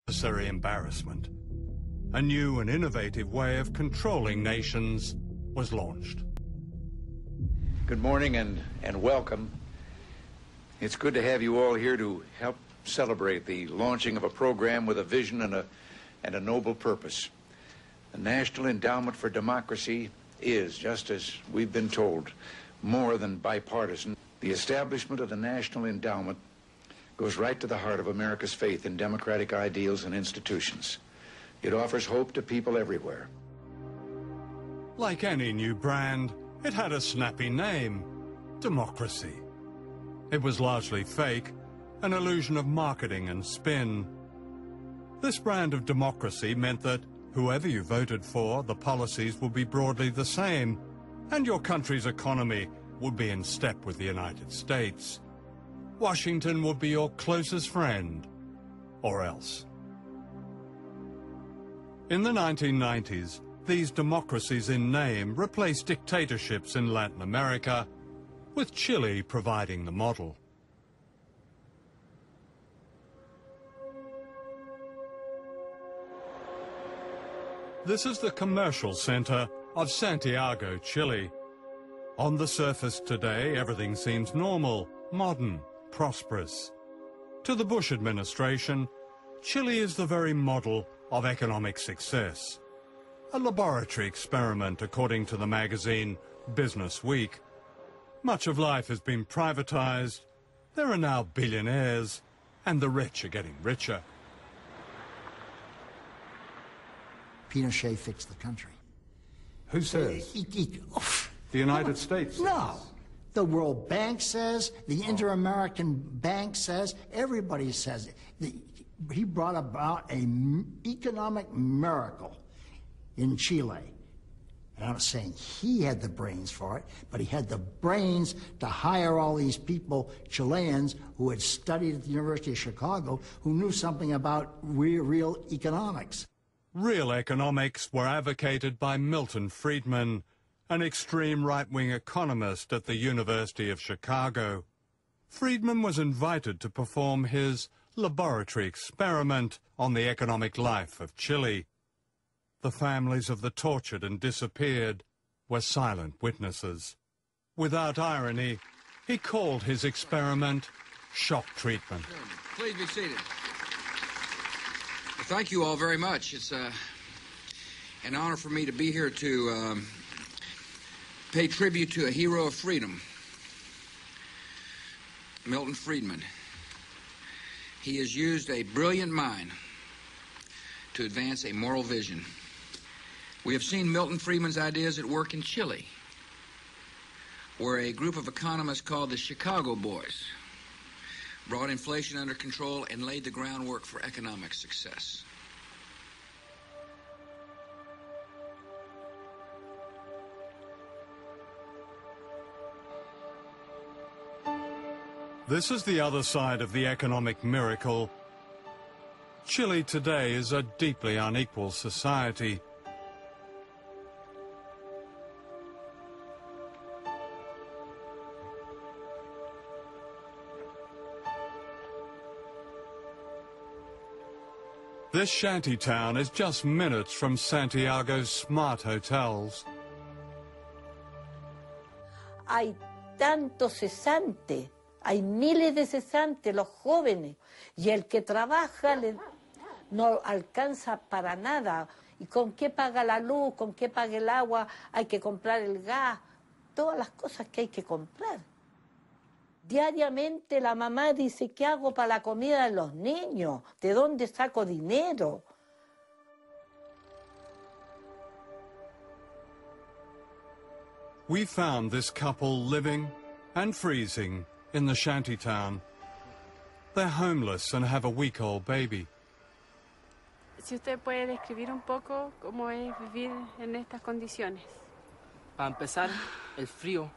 unnecessary embarrassment. A new and innovative way of controlling nations was launched. Good morning and welcome. It's good to have you all here to help celebrate the launching of a program with a vision and a noble purpose. The National Endowment for Democracy is, just as we've been told, more than bipartisan. The establishment of the National Endowment goes right to the heart of America's faith in democratic ideals and institutions. It offers hope to people everywhere. Like any new brand, it had a snappy name: democracy. It was largely fake, an illusion of marketing and spin. This brand of democracy meant that whoever you voted for, the policies would be broadly the same, and your country's economy would be in step with the United States. Washington would be your closest friend, or else. In the 1990s, these democracies in name replaced dictatorships in Latin America, with Chile providing the model. This is the commercial center of Santiago, Chile. On the surface today, everything seems normal, modern, prosperous. To the Bush administration, Chile is the very model of economic success. A laboratory experiment, according to the magazine Business Week. Much of life has been privatized. There are now billionaires, and the rich are getting richer. Pinochet fixed the country. Who says? The United States? No. The World Bank says, the Inter-American Bank says, everybody says it. He brought about an economic miracle in Chile. And I'm saying he had the brains for it, but he had the brains to hire all these people, Chileans, who had studied at the University of Chicago, who knew something about real economics. Real economics were advocated by Milton Friedman, an extreme right-wing economist at the University of Chicago. Friedman was invited to perform his laboratory experiment on the economic life of Chile. The families of the tortured and disappeared were silent witnesses. Without irony, he called his experiment shock treatment. Please be seated. Well, thank you all very much. It's an honor for me to be here to pay tribute to a hero of freedom, Milton Friedman. He has used a brilliant mind to advance a moral vision. We have seen Milton Friedman's ideas at work in Chile, where a group of economists called the Chicago Boys brought inflation under control and laid the groundwork for economic success. This is the other side of the economic miracle. Chile today is a deeply unequal society. This shanty town is just minutes from Santiago's smart hotels. Hay tantos cesantes, hay miles de cesantes, los jóvenes, y el que trabaja no alcanza para nada. ¿Y con qué paga la luz? ¿Con qué paga el agua? Hay que comprar el gas, todas las cosas que hay que comprar. Diariamente la mamá dice, ¿qué hago para la comida de los niños? ¿De dónde saco dinero? We found this couple living and freezing in the shantytown. They're homeless and have a week-old baby. Si usted puede describir un poco cómo es vivir en estas condiciones. Para empezar, el frío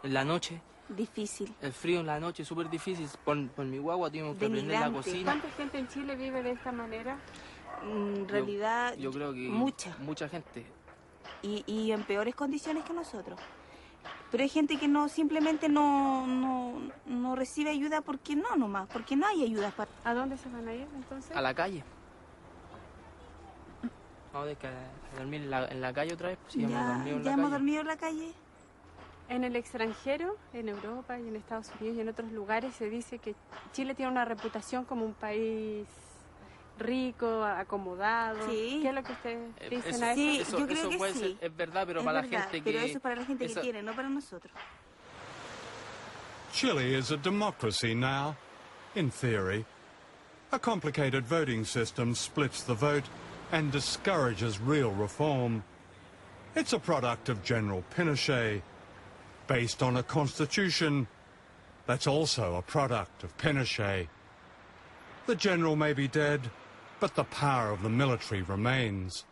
en la noche. Difícil. El frío en la noche es súper difícil. Por mi guagua tuvimos que prender la cocina. ¿Cuánta gente en Chile vive de esta manera? En realidad, yo creo que mucha gente. Y en peores condiciones que nosotros. Pero hay gente que no simplemente no recibe ayuda porque no nomás, porque no hay ayuda. ¿A dónde se van a ir entonces? A la calle. No, de que dormir en la calle otra vez, pues, si hemos dormido en la ¿Ya calle. hemos dormido en la calle? En el extranjero, en Europa y en Estados Unidos y en otros lugares, se dice que Chile tiene una reputación como un país rico, acomodado. Sí. ¿Qué es lo que ustedes dicen a eso? Sí, Eso yo creo que puede sí. ser, es verdad, pero Es para verdad, la gente pero que... eso es para la gente que quiere, no para nosotros. Chile is a democracy now, in theory. A complicated voting system splits the vote and discourages real reform. It's a product of General Pinochet, based on a constitution that's also a product of Pinochet. The general may be dead, but the power of the military remains.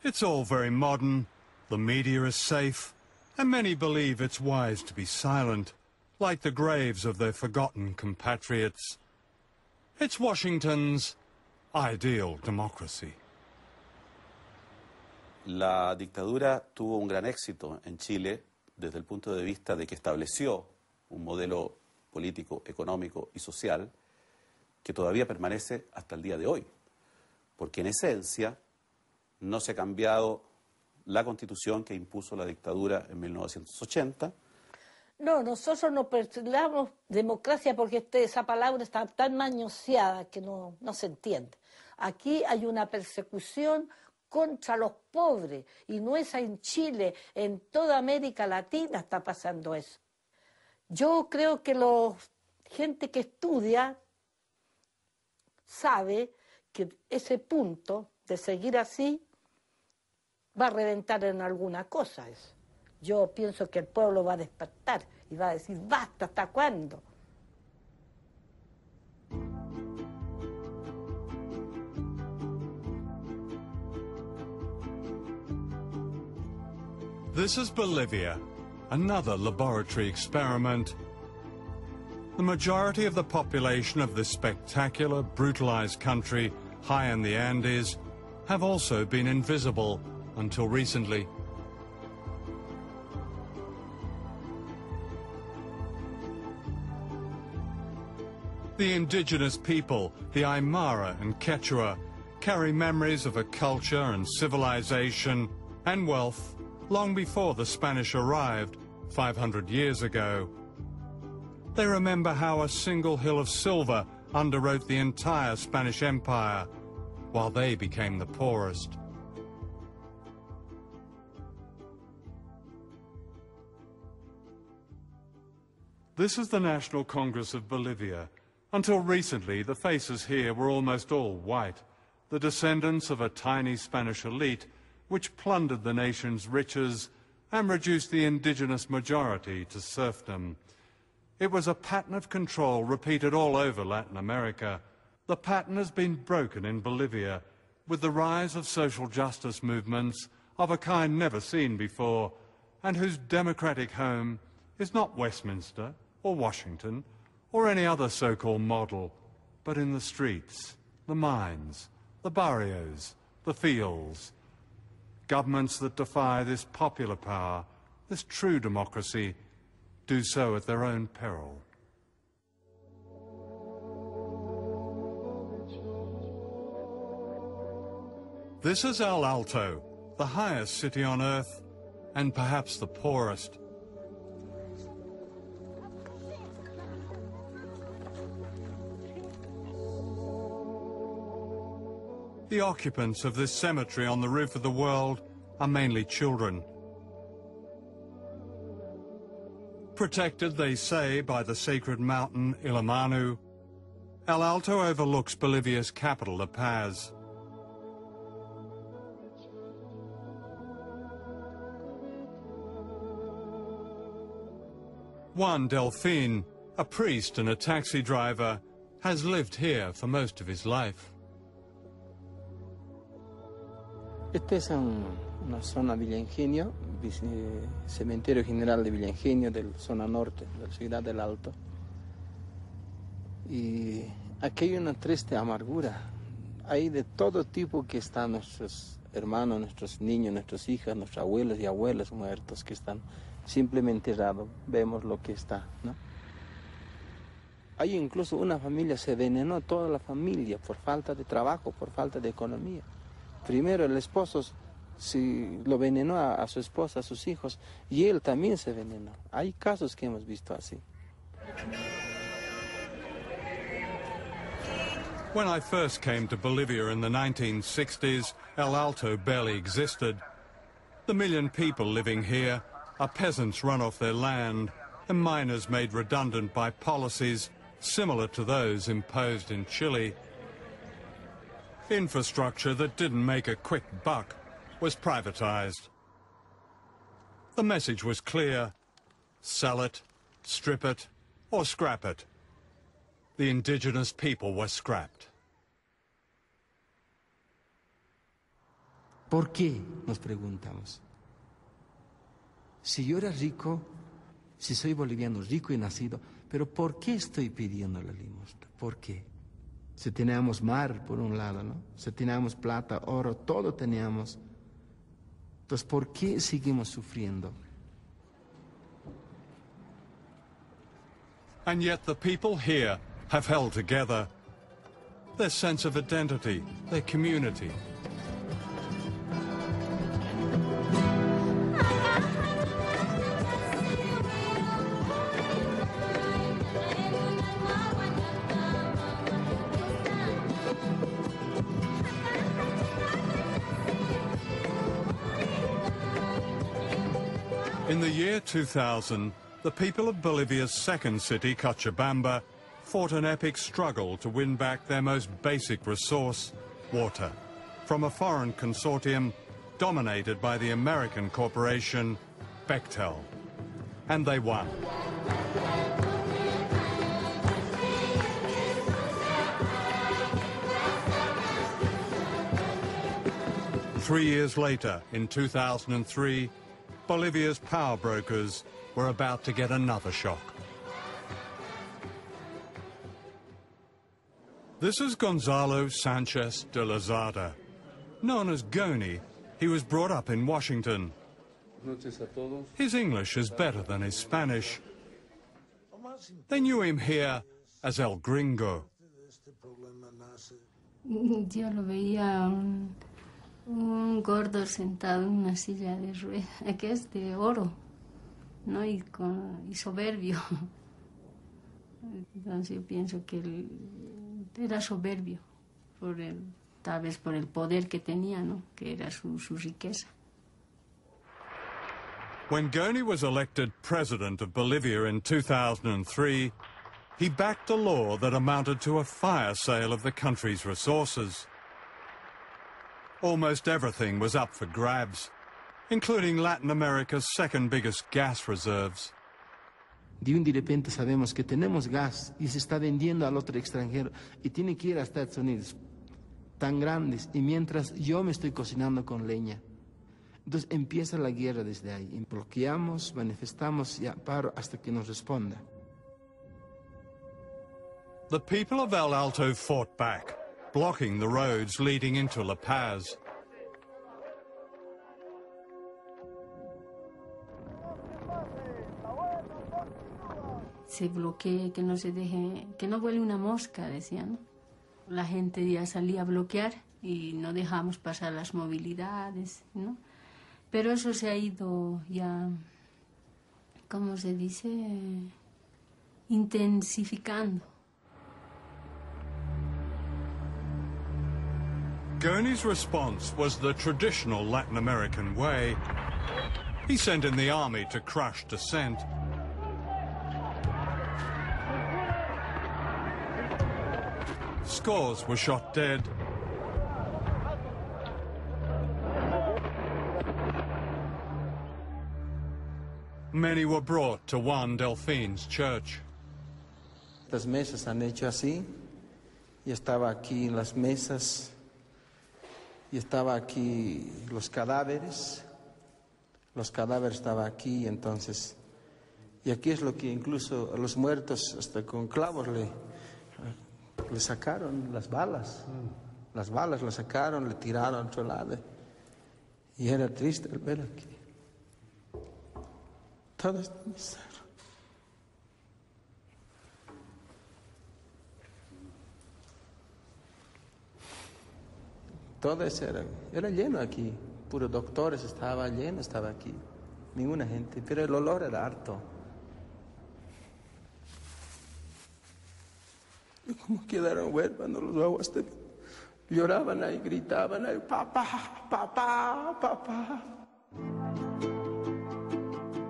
It's all very modern, the media is safe, and many believe it's wise to be silent, like the graves of their forgotten compatriots. It's Washington's ideal democracy. La dictadura tuvo un gran éxito en Chile desde el punto de vista de que estableció un modelo político, económico y social que todavía permanece hasta el día de hoy, porque en esencia no se ha cambiado la Constitución que impuso la dictadura en 1980. No, nosotros no perseguimos democracia porque esa palabra está tan manoseada que no se entiende. Aquí hay una persecución contra los pobres, y no es en Chile, en toda América Latina está pasando eso. Yo creo que la gente que estudia sabe que ese punto de seguir así va a reventar en alguna cosa eso. Yo pienso que el pueblo va a despertar y va a decir, basta, ¿hasta cuándo? This is Bolivia, another laboratory experiment. The majority of the population of this spectacular, brutalized country high in the Andes have also been invisible until recently. The indigenous people, the Aymara and Quechua, carry memories of a culture and civilization and wealth long before the Spanish arrived 500 years ago. They remember how a single hill of silver underwrote the entire Spanish Empire, while they became the poorest. This is the National Congress of Bolivia. Until recently, the faces here were almost all white, the descendants of a tiny Spanish elite which plundered the nation's riches and reduced the indigenous majority to serfdom. It was a pattern of control repeated all over Latin America. The pattern has been broken in Bolivia with the rise of social justice movements of a kind never seen before, and whose democratic home is not Westminster or Washington or any other so-called model, but in the streets, the mines, the barrios, the fields. Governments that defy this popular power, this true democracy, do so at their own peril. This is El Alto, the highest city on earth, and perhaps the poorest. The occupants of this cemetery on the roof of the world are mainly children. Protected, they say, by the sacred mountain Illimani, El Alto overlooks Bolivia's capital, La Paz. Juan Delfin, a priest and a taxi driver, has lived here for most of his life. Esta es una zona Villa Ingenio, cementerio general de Villa Ingenio, de la zona norte de la ciudad del Alto. Y aquí hay una triste amargura. Hay de todo tipo que están nuestros hermanos, nuestros niños, nuestras hijas, nuestros abuelos y abuelas muertos que están simplemente enterrados. Vemos lo que está, ¿no? Hay incluso una familia, se envenenó toda la familia por falta de trabajo, por falta de economía. Primero el esposo lo envenenó a su esposa, a sus hijos, y él también se envenenó. Hay casos que hemos visto así. When I first came to Bolivia in the 1960s, El Alto barely existed. The million people living here are peasants run off their land and miners made redundant by policies similar to those imposed in Chile. Infrastructure that didn't make a quick buck was privatized. The message was clear: sell it, strip it, or scrap it. The indigenous people were scrapped. ¿Por qué? Nos preguntamos. Si yo era rico, si soy boliviano rico y nacido, pero ¿por qué estoy pidiendo la limosna? ¿Por qué? Si teníamos mar por un lado, ¿no? Si teníamos plata, oro, todo teníamos. Entonces, ¿por qué seguimos sufriendo? And yet the people here have held together. Their sense of identity, their community. In the year 2000, the people of Bolivia's second city, Cochabamba, fought an epic struggle to win back their most basic resource, water, from a foreign consortium dominated by the American corporation Bechtel. And they won. Three years later, in 2003, Bolivia's power brokers were about to get another shock. This is Gonzalo Sanchez de Lozada. Known as Goni, he was brought up in Washington. His English is better than his Spanish. They knew him here as El Gringo. Yo lo veía un gordo sentado en una silla de ruedas, que es de oro, ¿no? Y soberbio. Entonces yo pienso que él era soberbio, tal vez por el poder que tenía, ¿no? Que era su riqueza. When Goni was elected president of Bolivia in 2003, he backed a law that amounted to a fire sale of the country's resources. Almost everything was up for grabs, including Latin America's second biggest gas reserves. De un de repente sabemos que tenemos gas y se está vendiendo al otro extranjero y tiene que ir a Estados Unidos, tan grandes, y mientras yo me estoy cocinando con leña. Entonces empieza la guerra desde ahí. Bloqueamos, manifestamos y paro hasta que nos responda. The people of El Alto fought back, blocking the roads leading into La Paz. Se bloquee, que no se deje, que no vuele una mosca, decían. La gente ya salía a bloquear y no dejamos pasar las movilidades, ¿no? Pero eso se ha ido ya, ¿cómo se dice? Intensificando. Goni's response was the traditional Latin American way. He sent in the army to crush dissent. Scores were shot dead. Many were brought to Juan Delfin's church. Las mesas han hecho así, y estaba aquí en las mesas, y estaba aquí los cadáveres estaban aquí, entonces, y aquí es lo que incluso a los muertos hasta con clavos le sacaron las balas las sacaron, le tiraron a otro lado, y era triste el ver aquí todo esto. Todo eso era lleno aquí. Puros doctores, estaba lleno, estaba aquí. Ninguna gente, pero el olor era harto. Y como quedaron huérfanos los aguas de... Lloraban ahí, gritaban ahí, papá, papá, papá.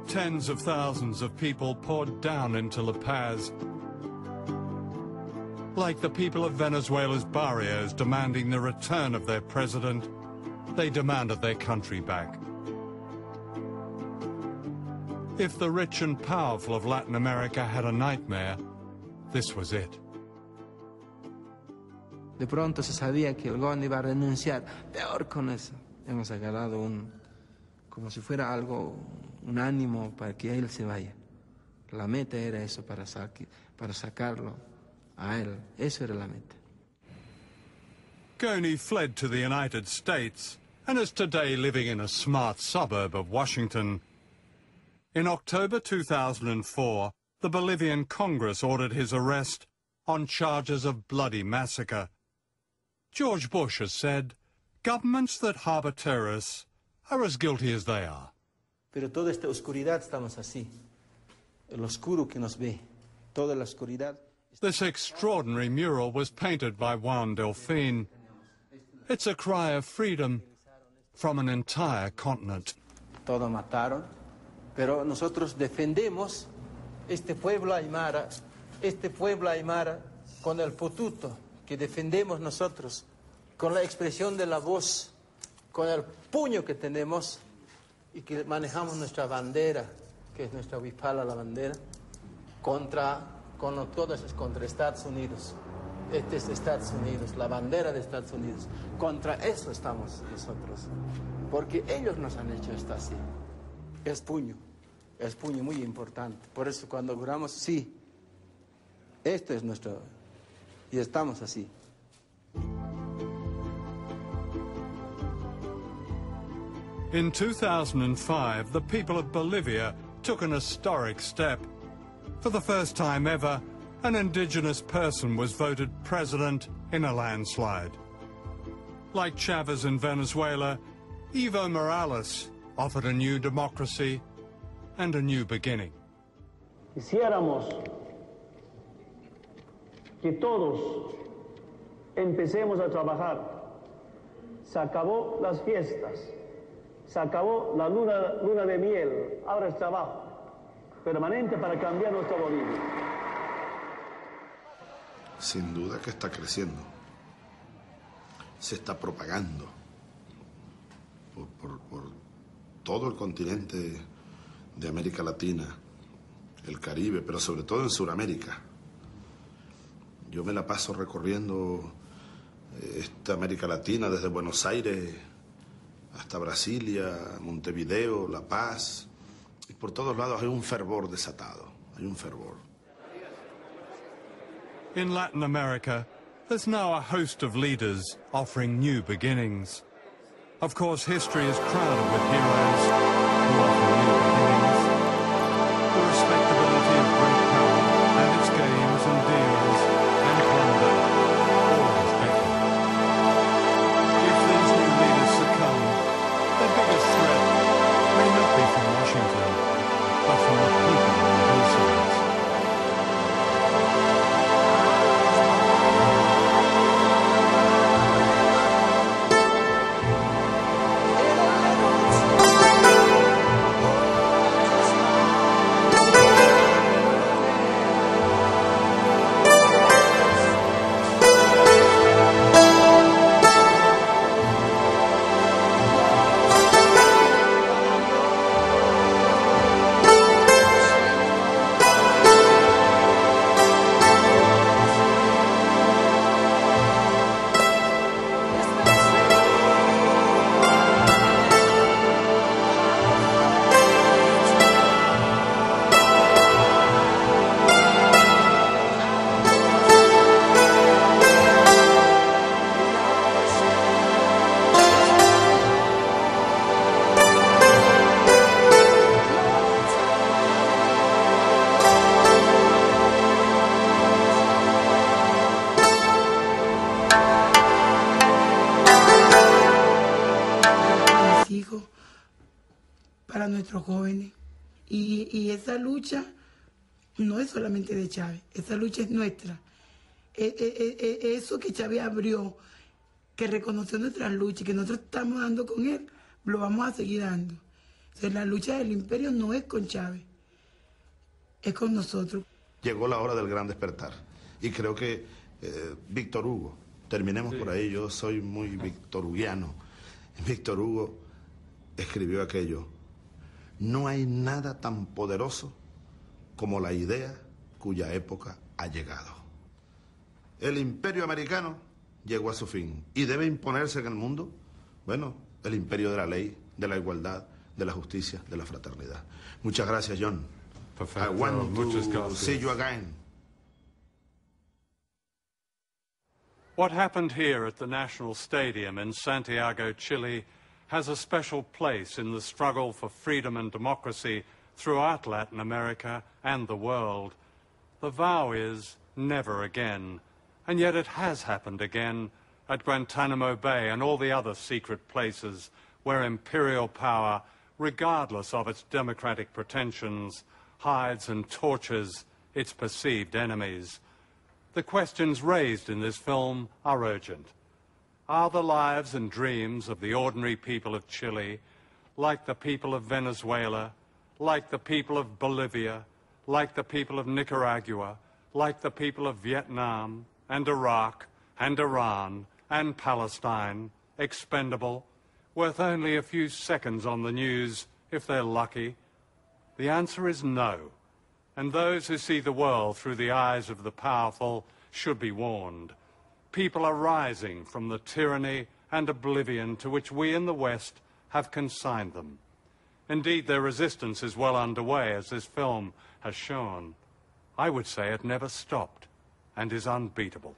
Tens of thousands of people poured down into La Paz, like the people of Venezuela's barrios demanding the return of their president. They demanded their country back. If the rich and powerful of Latin America had a nightmare, this was it. De pronto se sabía que el gobierno iba a renunciar. Peor con eso. Hemos agarrado como si fuera algo, un ánimo para que él se vaya. La meta era eso, para sacarlo a él. Eso era la meta. Goni fled to the United States and is today living in a smart suburb of Washington. In October 2004, the Bolivian Congress ordered his arrest on charges of bloody massacre. George Bush has said, governments that harbor terrorists are as guilty as they are. Pero toda esta oscuridad estamos así. El oscuro que nos ve. Toda la oscuridad. This extraordinary mural was painted by Juan Delfin. It's a cry of freedom from an entire continent. Todo mataron, pero nosotros defendemos este pueblo aymara con el pututo que defendemos nosotros, con la expresión de la voz, con el puño que tenemos y que manejamos nuestra bandera, que es nuestra huipala, la bandera, contra Estados Unidos. Este es Estados Unidos, la bandera de Estados Unidos. Contra eso estamos nosotros, porque ellos nos han hecho esto así. Es puño muy importante. Por eso cuando juramos, sí, esto es nuestro, y estamos así. In 2005, the people of Bolivia took an historic step. For the first time ever, an indigenous person was voted president in a landslide. Like Chavez in Venezuela, Evo Morales offered a new democracy and a new beginning. Quisiéramos que todos empecemos a trabajar. Se acabó las fiestas, se acabó la luna de miel, ahora es trabajo permanente para cambiar nuestra Bolivia. Sin duda que está creciendo, se está propagando por todo el continente de América Latina, el Caribe, pero sobre todo en Sudamérica. Yo me la paso recorriendo esta América Latina desde Buenos Aires hasta Brasilia, Montevideo, La Paz, y por todos lados hay un fervor desatado, hay un fervor. In Latin America, there's now a host of leaders offering new beginnings. Of course, history is crowded with heroes who offer new beginnings. The respectability of great power and its games and deals and plunder always better. If these new leaders succumb, the biggest threat may not be from Washington, but from the people on the hillsides. para nuestros jóvenes. Y esa lucha no es solamente de Chávez, esa lucha es nuestra. Eso que Chávez abrió, que reconoció nuestras luchas, que nosotros estamos dando con él, lo vamos a seguir dando. Entonces, la lucha del imperio no es con Chávez, es con nosotros. Llegó la hora del gran despertar. Y creo que Víctor Hugo, terminemos por ahí, yo soy muy victorhuguiano. Víctor Hugo escribió aquello: no hay nada tan poderoso como la idea cuya época ha llegado. El imperio americano llegó a su fin y debe imponerse en el mundo, bueno, el imperio de la ley, de la igualdad, de la justicia, de la fraternidad. Muchas gracias, John. Perfecto. I want to see you again. What happened here at the National Stadium in Santiago, Chile, has a special place in the struggle for freedom and democracy throughout Latin America and the world. The vow is never again, and yet it has happened again at Guantanamo Bay and all the other secret places where imperial power, regardless of its democratic pretensions, hides and tortures its perceived enemies. The questions raised in this film are urgent. Are the lives and dreams of the ordinary people of Chile, like the people of Venezuela, like the people of Bolivia, like the people of Nicaragua, like the people of Vietnam and Iraq and Iran and Palestine, expendable, worth only a few seconds on the news if they're lucky? The answer is no. And those who see the world through the eyes of the powerful should be warned. People are rising from the tyranny and oblivion to which we in the West have consigned them. Indeed, their resistance is well underway, as this film has shown. I would say it never stopped and is unbeatable.